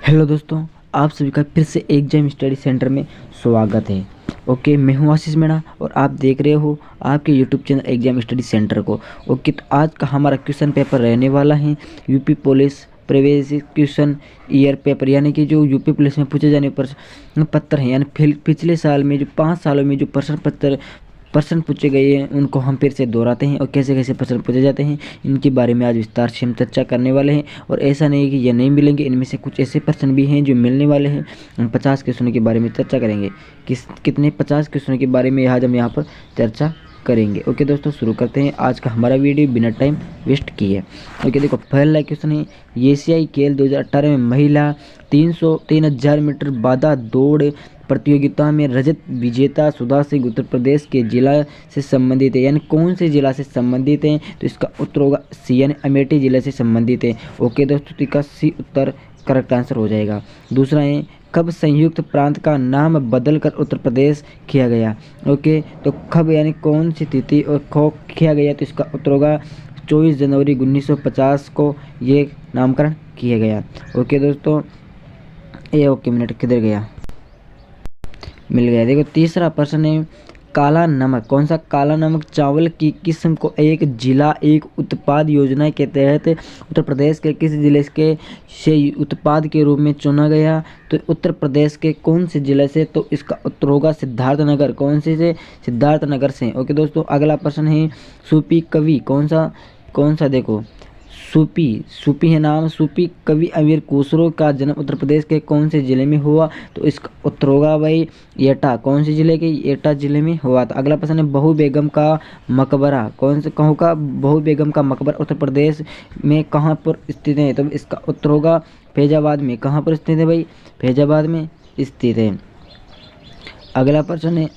Hello दोस्तों, आप सभी का फिर से एग्जाम स्टडी सेंटर में स्वागत है। ओके, मैं हूं आशीष मीणा और आप देख रहे हो आपके YouTube channel exam study centre को। ओके, तो आज का हमारा क्वेश्चन पेपर रहने वाला है UP police previous question year paper, यानी कि जो यूपी पुलिस में पूछे जाने प्रश्न पत्र हैं, यानी पिछले साल में जो 5 सालों में जो प्रश्न पूछे गए हैं उनको हम फिर से दोहराते हैं और कैसे कैसे प्रश्न पूछे जाते हैं इनके बारे में आज विस्तार से हम चर्चा करने वाले हैं। और ऐसा नहीं है कि ये नहीं मिलेंगे, इनमें से कुछ ऐसे प्रश्न भी हैं जो मिलने वाले हैं। हम 50 क्वेश्चनों के बारे में चर्चा करेंगे। कितने 50 क्वेश्चनों के बारे में आज हम यहाँ पर चर्चा करेंगे। ओके दोस्तों, शुरू करते हैं आज का हमारा वीडियो बिना टाइम वेस्ट किए। ओके देखो, पहला क्वेश्चन है एशियाई खेल 2018 में महिला 3000 मीटर बाधा दौड़ प्रतियोगिता में रजत विजेता सुधा सिंह उत्तर प्रदेश के जिला से संबंधित है, यानी कौन से जिला से संबंधित हैं? तो इसका उत्तर होगा सी, यानी अमेठी जिले से संबंधित है। ओके दोस्तों, इसका सी उत्तर करेक्ट आंसर हो जाएगा। दूसरा है कब संयुक्त प्रांत का नाम बदलकर उत्तर प्रदेश किया गया? ओके, तो कब यानी कौन सी तिथि और खो किया गया? तो इसका उत्तर होगा 24 जनवरी 1950 को ये नामकरण किया गया। ओके दोस्तों, ये ओके मिनट किधर गया, मिल गया। देखो तीसरा प्रश्न है काला नमक, कौन सा काला नमक चावल की किस्म को एक जिला एक उत्पाद योजना के तहत उत्तर प्रदेश के किस जिले के से उत्पाद के रूप में चुना गया? तो उत्तर प्रदेश के कौन से जिले से? तो इसका उत्तर होगा सिद्धार्थनगर। कौन से? सिद्धार्थनगर से। ओके दोस्तों, अगला प्रश्न है सूफी कवि कौन सा देखो सूफी है नाम। सूफी कवि अमीर खुसरो का जन्म उत्तर प्रदेश के कौन से जिले में हुआ? तो इसका उत्तर होगा भाई एटा। कौन से जिले के? एटा जिले में हुआ था। अगला प्रश्न है बहू बेगम का मकबरा, कहाँ का बहू बेगम का मकबरा उत्तर प्रदेश में कहाँ पर स्थित है? तो इसका उत्तर होगा फैजाबाद में। कहाँ पर स्थित है भाई? फैजाबाद में स्थित है। अगला प्रश्न है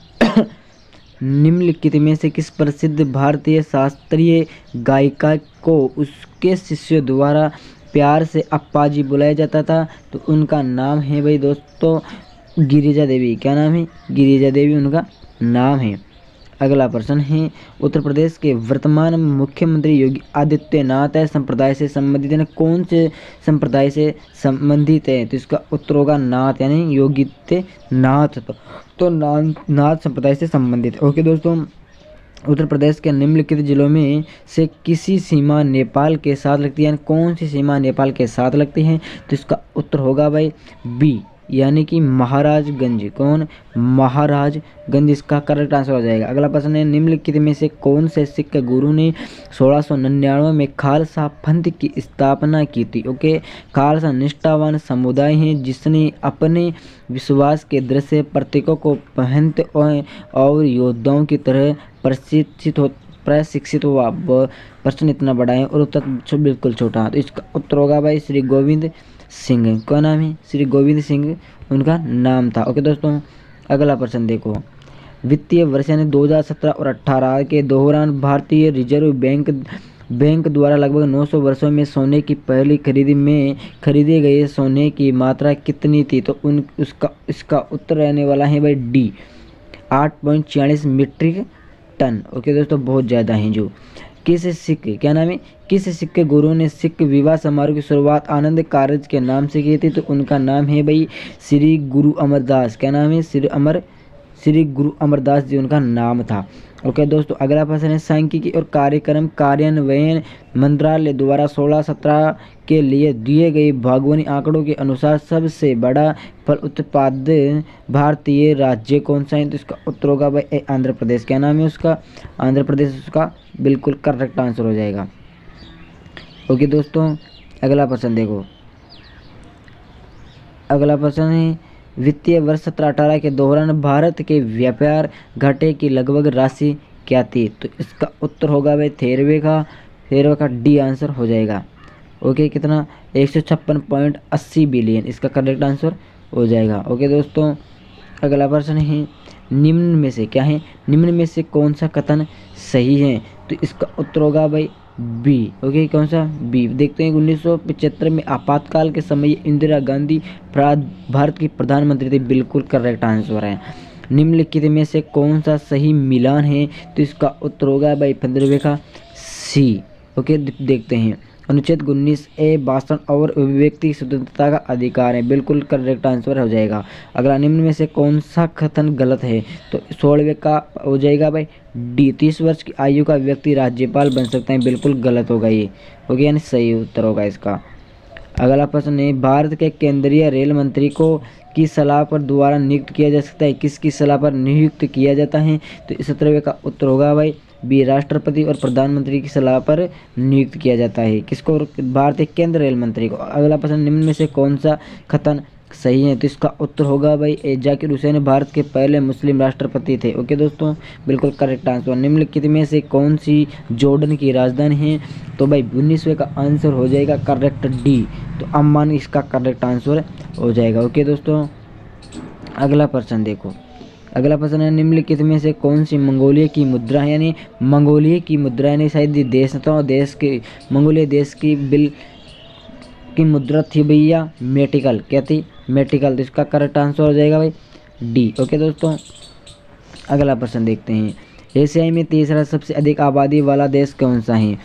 निम्नलिखित में से किस प्रसिद्ध भारतीय शास्त्रीय गायिका को उसके शिष्यों द्वारा प्यार से अप्पा जी बुलाया जाता था? तो उनका नाम है भाई दोस्तों गिरिजा देवी। क्या नाम है? गिरिजा देवी उनका नाम है। अगला प्रश्न है उत्तर प्रदेश के वर्तमान मुख्यमंत्री योगी आदित्यनाथ संप्रदाय से संबंधित है, कौन से संप्रदाय से संबंधित है? तो इसका उत्तर होगा नाथ, यानी योगित्यनाथ। तो नाथ संप्रदाय से संबंधित। ओके दोस्तों, उत्तर प्रदेश के निम्नलिखित जिलों में से किसी सीमा नेपाल के साथ लगती है, यानी कौन सी सीमा नेपाल के साथ लगती है? तो इसका उत्तर होगा भाई बी, यानी कि महाराजगंज। कौन? महाराजगंज इसका करेक्ट आंसर हो जाएगा। अगला प्रश्न है निम्नलिखित में से कौन से सिख गुरु ने 1699 में खालसा पंथ की स्थापना की थी? ओके, खालसा निष्ठावान समुदाय है जिसने अपने विश्वास के दृश्य प्रतीकों को पहनते और योद्धाओं की तरह प्रशिक्षित हुआ। प्रश्न इतना बड़ा है और उत्तर बिल्कुल छोटा है। तो इसका उत्तर होगा भाई श्री गोविंद सिंह। क्या नाम है? श्री गोविंद सिंह उनका नाम था। ओके दोस्तों, अगला प्रश्न देखो वित्तीय वर्ष यानी 2017 और 18 के दौरान भारतीय रिजर्व बैंक द्वारा लगभग 900 वर्षों में सोने की पहली खरीदी में खरीदे गए सोने की मात्रा कितनी थी? तो इसका उत्तर रहने वाला है भाई डी, 8.46 मीट्रिक टन। ओके दोस्तों, बहुत ज़्यादा हैं जो। किस सिख, क्या नाम है? किस सिख के गुरु ने सिख विवाह समारोह की शुरुआत आनंद कारज के नाम से की थी? तो उनका नाम है भाई श्री गुरु अमरदास। क्या नाम है? श्री गुरु अमरदास जी उनका नाम था। ओके दोस्तों, अगला प्रश्न है सांख्यिकी और कार्यक्रम कार्यान्वयन मंत्रालय द्वारा 16-17 के लिए दिए गए बागवानी आंकड़ों के अनुसार सबसे बड़ा फल उत्पादन भारतीय राज्य कौन सा है? तो इसका उत्तर होगा भाई आंध्र प्रदेश। क्या नाम है उसका? आंध्र प्रदेश उसका बिल्कुल करेक्ट आंसर हो जाएगा। ओके दोस्तों, अगला प्रश्न देखो। अगला प्रश्न है वित्तीय वर्ष 17-18 के दौरान भारत के व्यापार घाटे की लगभग राशि क्या थी? तो इसका उत्तर होगा भाई 13वें का डी आंसर हो जाएगा। ओके, कितना? 156.80 बिलियन इसका करेक्ट आंसर हो जाएगा। ओके दोस्तों, अगला प्रश्न है निम्न में से क्या है? निम्न में से कौन सा कथन सही है? तो इसका उत्तर होगा भाई बी। ओके, कौन सा? बी। देखते हैं 1975 में आपातकाल के समय इंदिरा गांधी भारत की प्रधानमंत्री थी। बिल्कुल करेक्ट आंसर है। निम्नलिखित में से कौन सा सही मिलान है? तो इसका उत्तर होगा भाई 15वें का सी। ओके, देखते हैं अनुच्छेद 19A भाषण और अभिव्यक्ति स्वतंत्रता का अधिकार है, बिल्कुल करेक्ट आंसर हो जाएगा। अगला, निम्न में से कौन सा कथन गलत है? तो 16वें का हो जाएगा भाई डी। 30 वर्ष की आयु का व्यक्ति राज्यपाल बन सकता है, बिल्कुल गलत होगा ये, ओके, यानी सही उत्तर होगा इसका। अगला प्रश्न है, भारत के केंद्रीय रेल मंत्री को किस सलाह पर दोबारा नियुक्त किया जा सकता है? किसकी सलाह पर नियुक्त किया जाता है? तो 17वें का उत्तर होगा भाई बी, राष्ट्रपति और प्रधानमंत्री की सलाह पर नियुक्त किया जाता है। किसको? भारतीय केंद्रीय रेल मंत्री को। अगला प्रश्न, निम्न में से कौन सा कथन सही है? तो इसका उत्तर होगा भाई ए, जाकिर हुसैन भारत के पहले मुस्लिम राष्ट्रपति थे। ओके दोस्तों, बिल्कुल करेक्ट आंसर। निम्नलिखित में से कौन सी जॉर्डन की राजधानी है? तो भाई 19वें का आंसर हो जाएगा करेक्ट डी, तो अम्मान इसका करेक्ट आंसर हो जाएगा। ओके दोस्तों, अगला प्रश्न देखो। अगला प्रश्न है, निम्नलिखित में से कौन सी मंगोलिया की मुद्रा है? यानी मंगोलिया की मुद्रा यानी शायद देश तो देश के मंगोलिया देश की बिल की मुद्रा थी भैया मेटिकल, क्या थी? मेटिकल। तो इसका करेक्ट आंसर हो जाएगा भाई डी। ओके दोस्तों, अगला प्रश्न देखते हैं। एशिया में तीसरा सबसे अधिक आबादी वाला देश कौन सा है?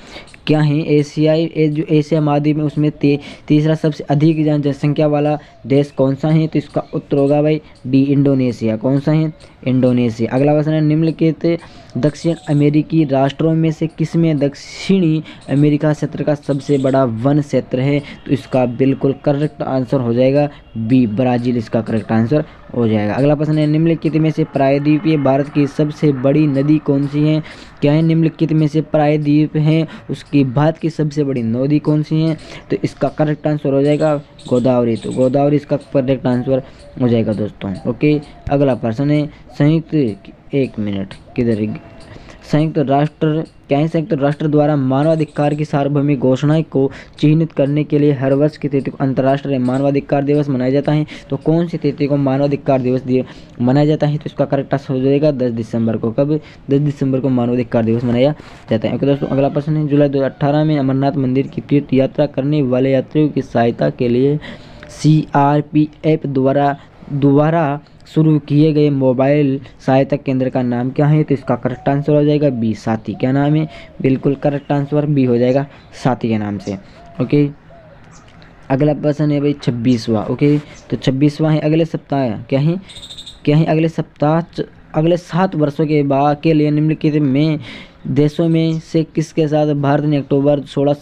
क्या है एशियाई जो एशिया महाद्वीप में उसमें तीसरा सबसे अधिक जनसंख्या वाला देश कौन सा है? तो इसका उत्तर होगा भाई डी, इंडोनेशिया। कौन सा है? इंडोनेशिया। अगला प्रश्न है, निम्नलिखित दक्षिण अमेरिकी राष्ट्रों में से किसमें दक्षिणी अमेरिका क्षेत्र का सबसे बड़ा वन क्षेत्र है? तो इसका बिल्कुल करेक्ट आंसर हो जाएगा बी, ब्राज़ील इसका करेक्ट आंसर हो जाएगा। अगला प्रश्न है, निम्नलिखित में से प्रायद्वीपीय भारत की सबसे बड़ी नदी कौन सी है? क्या है? निम्नलिखित में से प्रायद्वीप है उसकी भारत की सबसे बड़ी नदी कौन सी है? तो इसका करेक्ट आंसर हो जाएगा गोदावरी। तो गोदावरी इसका करेक्ट आंसर हो जाएगा दोस्तों। ओके, अगला प्रश्न है, संयुक्त एक मिनट किधर संयुक्त राष्ट्र क्या है? संयुक्त राष्ट्र द्वारा मानवाधिकार की सार्वभौमिक घोषणा को चिन्हित करने के लिए हर वर्ष की तिथि को अंतर्राष्ट्रीय मानवाधिकार दिवस मनाया जाता है। तो कौन सी तिथि को मानवाधिकार दिवस मनाया जाता है? तो इसका करेक्ट आंसर हो जाएगा 10 दिसंबर को। कब? 10 दिसंबर को मानवाधिकार दिवस मनाया जाता है। ओके दोस्तों, अगला प्रश्न है, जुलाई 2018 में अमरनाथ मंदिर की तीर्थ यात्रा करने वाले यात्रियों की सहायता के लिए CRPF द्वारा शुरू किए गए मोबाइल सहायता केंद्र का नाम क्या है? तो इसका करेक्ट आंसर हो जाएगा बी, साथी। क्या नाम है? बिल्कुल करेक्ट आंसर बी हो जाएगा, साथी के नाम से। ओके, अगला प्रश्न है भाई 26वां। ओके, तो 26वां है, अगले सप्ताह क्या है? अगले 7 वर्षों के लिए निम्नलिखित में देशों में से किसके साथ भारत ने अक्टूबर 16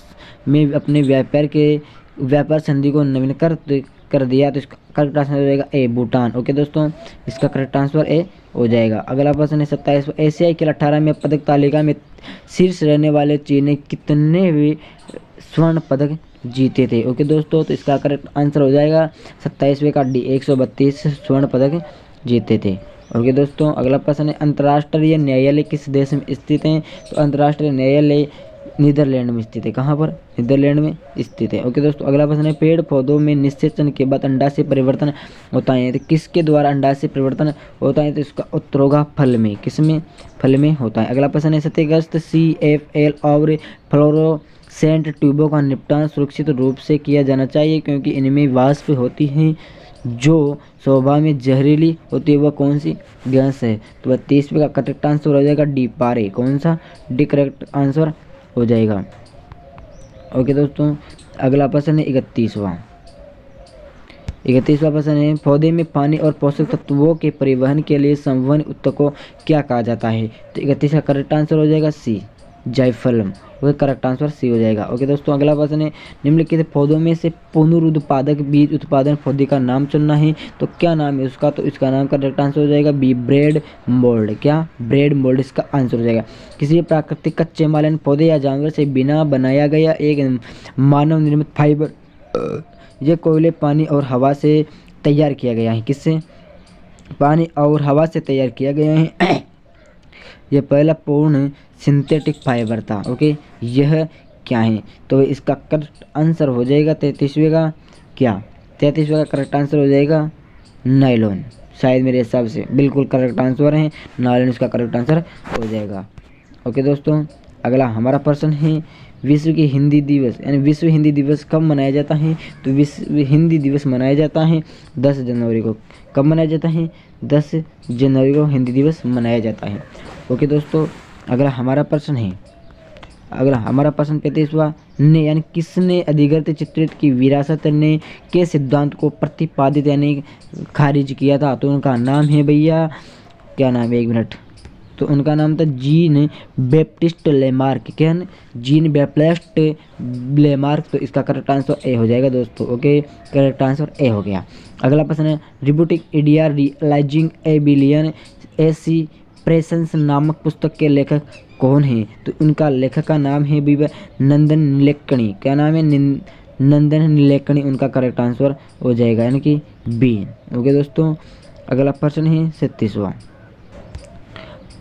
में अपने व्यापार संधि को नवीनीकृत कर दिया? तो इसका करेक्ट आंसर हो जाएगा ए, भूटान। ओके दोस्तों, इसका करेक्ट आंसर ए हो जाएगा। अगला प्रश्न है 27वां, एशियाई खेल 18 में पदक तालिका में शीर्ष रहने वाले चीन ने कितने भी स्वर्ण पदक जीते थे? ओके दोस्तों, तो इसका करेक्ट आंसर हो जाएगा 27वें का डी, 132 स्वर्ण पदक जीते थे। ओके दोस्तों, अगला प्रश्न है, अंतर्राष्ट्रीय न्यायालय किस देश में स्थित है? तो अंतर्राष्ट्रीय न्यायालय नीदरलैंड में स्थित है। कहाँ पर? नीदरलैंड में स्थित है। ओके दोस्तों, अगला प्रश्न है, पेड़ पौधों में निषेचन के बाद अंडाशय परिवर्तन होता है, तो किसके द्वारा अंडाशय परिवर्तन होता है? तो इसका उत्तर होगा फल में। किसमें? फल में होता है। अगला प्रश्न है, क्षतिग्रस्त CFL और फ्लोरोसेंट ट्यूबों का निपटान सुरक्षित रूप से किया जाना चाहिए क्योंकि इनमें वाष्प होती है जो स्वभाव में जहरीली होती है। वह कौन सी गैस है? तो 32वें का करेक्ट आंसर हो जाएगा डी, पारे। कौन सा? डी करेक्ट आंसर हो जाएगा। ओके दोस्तों, अगला प्रश्न है 31वां प्रश्न है, पौधे में पानी और पोषक तत्वों के परिवहन के लिए संवहनी ऊतक को क्या कहा जाता है? तो 31 का करेक्ट आंसर हो जाएगा सी, जाइफलम। वह करेक्ट आंसर सी हो जाएगा। ओके दोस्तों, अगला प्रश्न है, निम्नलिखित पौधों में से पुनरुत्पादक बीज उत्पादन पौधे का नाम चुनना है, तो क्या नाम है उसका? तो इसका नाम करेक्ट आंसर हो जाएगा बी, ब्रेड मोल्ड। क्या? ब्रेड मोल्ड इसका आंसर हो जाएगा। किसी भी प्राकृतिक कच्चे माल पौधे या जानवर से बिना बनाया गया एक मानव निर्मित फाइबर, यह कोयले, पानी और हवा से तैयार किया गया है। किससे? पानी और हवा से तैयार किया गया है। यह पहला पूर्ण सिंथेटिक फाइबर था। ओके, यह क्या है? तो इसका करेक्ट आंसर हो जाएगा 33वें का क्या? 33वें का करेक्ट आंसर हो जाएगा नायलॉन, शायद मेरे हिसाब से बिल्कुल करेक्ट आंसर है नायलॉन, इसका करेक्ट आंसर हो जाएगा। ओके दोस्तों, अगला हमारा प्रश्न है, विश्व की हिंदी दिवस यानी विश्व हिंदी दिवस कब मनाया जाता है? तो विश्व हिंदी दिवस मनाया जाता है 10 जनवरी को। कब मनाया जाता है? 10 जनवरी को हिंदी दिवस मनाया जाता है। ओके दोस्तों, अगला हमारा प्रश्न है अगला हमारा प्रश्न 35वां, ने यानी किसने अधिकृत चित्रित की विरासत ने के सिद्धांत को प्रतिपादित यानी खारिज किया था? तो उनका नाम है भैया, क्या नाम है, एक मिनट, तो उनका नाम था जीन बैप्टिस्ट लेमार्क। क्या है? Jean Baptiste Lamarck. तो इसका करेक्ट आंसर ए हो जाएगा दोस्तों। ओके, करेक्ट आंसर ए हो गया। अगला प्रश्न है, rebooting India realizing a billion aspirations नामक पुस्तक के लेखक कौन है? तो उनका लेखक का नाम है भी नंदन नीलेकणी। क्या नाम है? नंदन नीलेकणी उनका करेक्ट आंसर हो जाएगा, यानी कि बी। ओके दोस्तों, अगला प्रश्न है 37वां,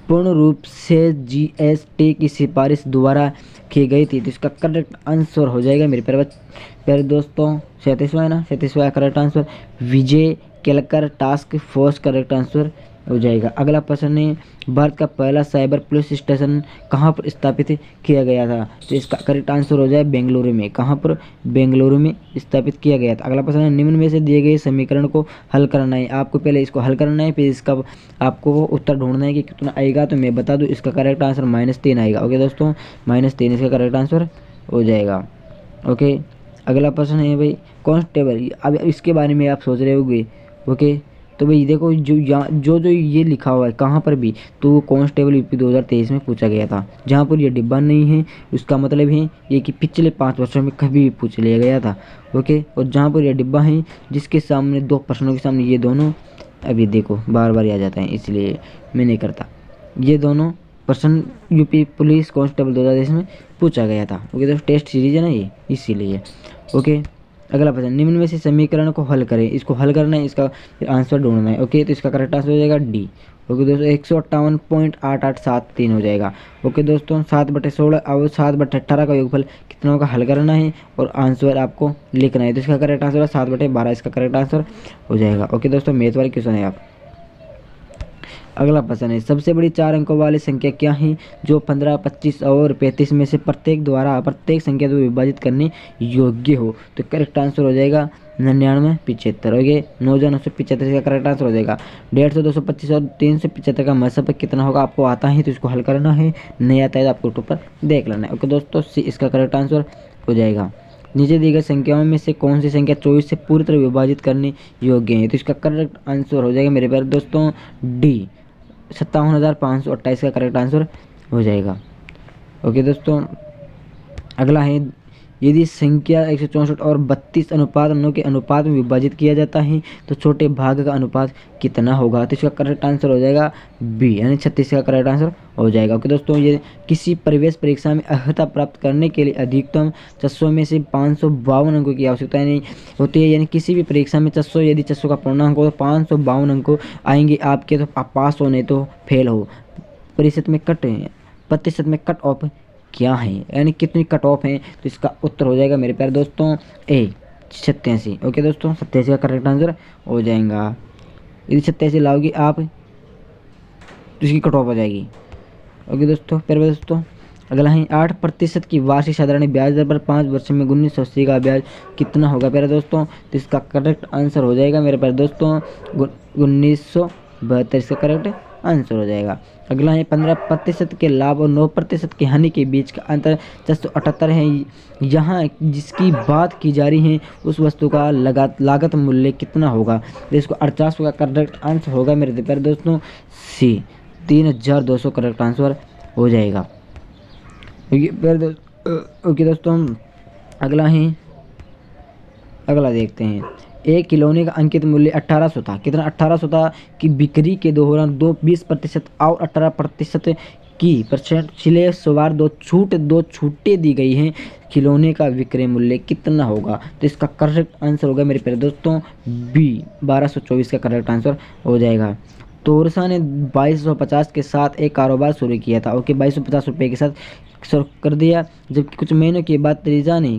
पूर्ण रूप से जीएसटी की सिफारिश द्वारा की गई थी? तो इसका करेक्ट आंसर हो जाएगा मेरे प्यारे दोस्तों 37वां है ना, 37वां correct answer Vijay Kelkar task force correct answer हो जाएगा। अगला प्रश्न है, भारत का पहला साइबर पुलिस स्टेशन कहाँ पर स्थापित किया गया था? तो इसका करेक्ट आंसर हो जाए बेंगलुरु में। कहाँ पर? बेंगलुरु में स्थापित किया गया था। अगला प्रश्न है, निम्न में से दिए गए समीकरण को हल करना है। आपको पहले इसको हल करना है, फिर इसका आपको वो उत्तर ढूंढना है कि कितना आएगा। तो मैं बता दूँ, इसका करेक्ट आंसर -3 आएगा। ओके दोस्तों, -3 इसका करेक्ट आंसर हो जाएगा। ओके, अगला प्रश्न है भाई कांस्टेबल। अब इसके बारे में आप सोच रहे होंगे। ओके, तो भाई देखो, जो ये लिखा हुआ है कहाँ पर भी, तो वो कांस्टेबल यूपी 2023 में पूछा गया था। जहाँ पर ये डिब्बा नहीं है उसका मतलब है ये कि पिछले 5 वर्षों में कभी भी पूछ लिया गया था। ओके, और जहाँ पर ये डिब्बा है जिसके सामने 2 प्रश्नों के सामने ये दोनों, अभी देखो बार बार आ जाता है इसलिए मैं नहीं करता, ये दोनों प्रश्न यूपी पुलिस कांस्टेबल 2023 में पूछा गया था। ओके, तो टेस्ट सीरीज है ना ये, इसीलिए। ओके, अगला प्रश्न, निम्न में से समीकरण को हल करें। इसको हल करना है, इसका आंसर ढूंढना है। ओके, तो इसका करेक्ट आंसर हो जाएगा डी। ओके दोस्तों, 158.8873 हो जाएगा। ओके दोस्तों, 7/16 और 7/18 का योगफल कितना होगा, हल करना है और आंसर आपको लिखना है। तो इसका करेक्ट आंसर है 7/12, इसका करेक्ट आंसर हो जाएगा। ओके दोस्तों, मैथ वाले क्वेश्चन है आप। अगला प्रश्न है, सबसे बड़ी 4 अंकों वाली संख्या क्या है जो 15, 25 और 35 में से प्रत्येक द्वारा प्रत्येक संख्या को विभाजित करने योग्य हो? तो करेक्ट आंसर हो जाएगा 99, 75। ओके, 9,975 का करेक्ट आंसर हो जाएगा। 150, 225 और 375 का मतलब कितना होगा आपको आता है तो इसको हल करना है, नहीं आता है तो आपको यूट्यूब पर देख लेना है। ओके दोस्तों, सी इसका करेक्ट आंसर हो जाएगा। नीचे दी गई संख्याओं में से कौन सी संख्या 24 से पूरी तरह विभाजित करने योग्य है? तो इसका करेक्ट आंसर हो जाएगा मेरे प्यारे दोस्तों डी, 57,528 का करेक्ट आंसर हो जाएगा। ओके दोस्तों, अगला है, यदि संख्या 164 और 32:9 के अनुपात में विभाजित किया जाता है तो छोटे भाग का अनुपात कितना होगा? तो इसका करेक्ट आंसर हो जाएगा बी, यानी 36 का करेक्ट आंसर हो जाएगा। ओके दोस्तों, ये किसी प्रवेश परीक्षा में अर्हता प्राप्त करने के लिए अधिकतम 600 में से 552 अंकों की आवश्यकता नहीं होती है। यानी किसी भी परीक्षा में 600, यदि 600 का पूर्णांक हो तो 552 अंक आएंगे आपके, तो आप पास हो नहीं तो फेल हो। प्रतिशत में कट ऑफ क्या है, यानी कितनी कट ऑफ है? तो इसका उत्तर हो जाएगा मेरे प्यारे दोस्तों ए, 87। ओके दोस्तों, 87 का करेक्ट आंसर हो जाएगा। यदि 87 लाओगे आप तो इसकी कट ऑफ हो जाएगी। ओके दोस्तों, प्यारे दोस्तों, अगला है 8% की वार्षिक साधारण ब्याज दर पर 5 वर्ष में 1980 का ब्याज कितना होगा प्यारे दोस्तों? तो इसका करेक्ट आंसर हो जाएगा मेरे प्यारे दोस्तों 1972, इसका करेक्ट आंसर हो जाएगा। अगला है 15% के लाभ और 9% की हानि के बीच का अंतर 478 है। यहाँ जिसकी बात की जा रही है उस वस्तु का लागत मूल्य कितना होगा? तो इसको 48 का करेक्ट आंसर होगा मेरे प्यारे दोस्तों सी, 3200 करेक्ट आंसर हो जाएगा। ओके दोस्तों, अगला देखते हैं। एक खिलौने का अंकित मूल्य 1800 था। कितना? 1800 था कि बिक्री के दौरान 20% और 18% की छिले सवार दो छूटें दी गई हैं। खिलौने का विक्रय मूल्य कितना होगा? तो इसका करेक्ट आंसर होगा मेरे प्यारे दोस्तों बी, 1224 का करेक्ट आंसर हो जाएगा। तोरसा ने 2250 के साथ एक कारोबार शुरू किया था। ओके, 2250 रुपये के साथ शुरू कर दिया, जबकि कुछ महीनों के बाद त्रिशा ने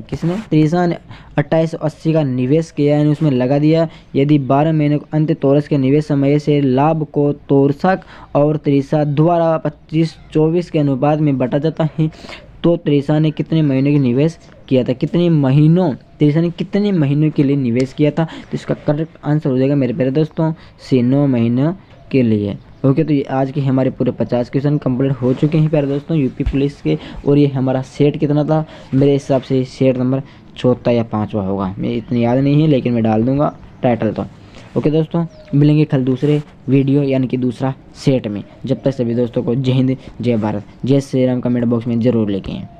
2880 का निवेश किया, यानी उसमें लगा दिया। यदि 12 महीने को अंत तोरस के निवेश समय से लाभ को तोरसक और त्रिशा द्वारा 25-24 के अनुपात में बांटा जाता है तो त्रिशा ने कितने महीनों की निवेश किया था? त्रिशा ने कितने महीनों के लिए निवेश किया था? तो इसका करेक्ट आंसर हो जाएगा मेरे प्यारे दोस्तों सी, 9 महीनों के लिए। ओके, तो ये आज के हमारे पूरे 50 क्वेश्चन कंप्लीट हो चुके हैं प्यारे दोस्तों यूपी पुलिस के। और ये हमारा सेट कितना था, मेरे हिसाब से सेट नंबर 4था या 5वां होगा, मैं इतनी याद नहीं है, लेकिन मैं डाल दूंगा टाइटल तो। ओके दोस्तों, मिलेंगे कल दूसरे वीडियो यानी कि दूसरा सेट में। जब तक सभी दोस्तों को जय हिंद, जय भारत, जय श्री राम कमेंट बॉक्स में ज़रूर लिखें।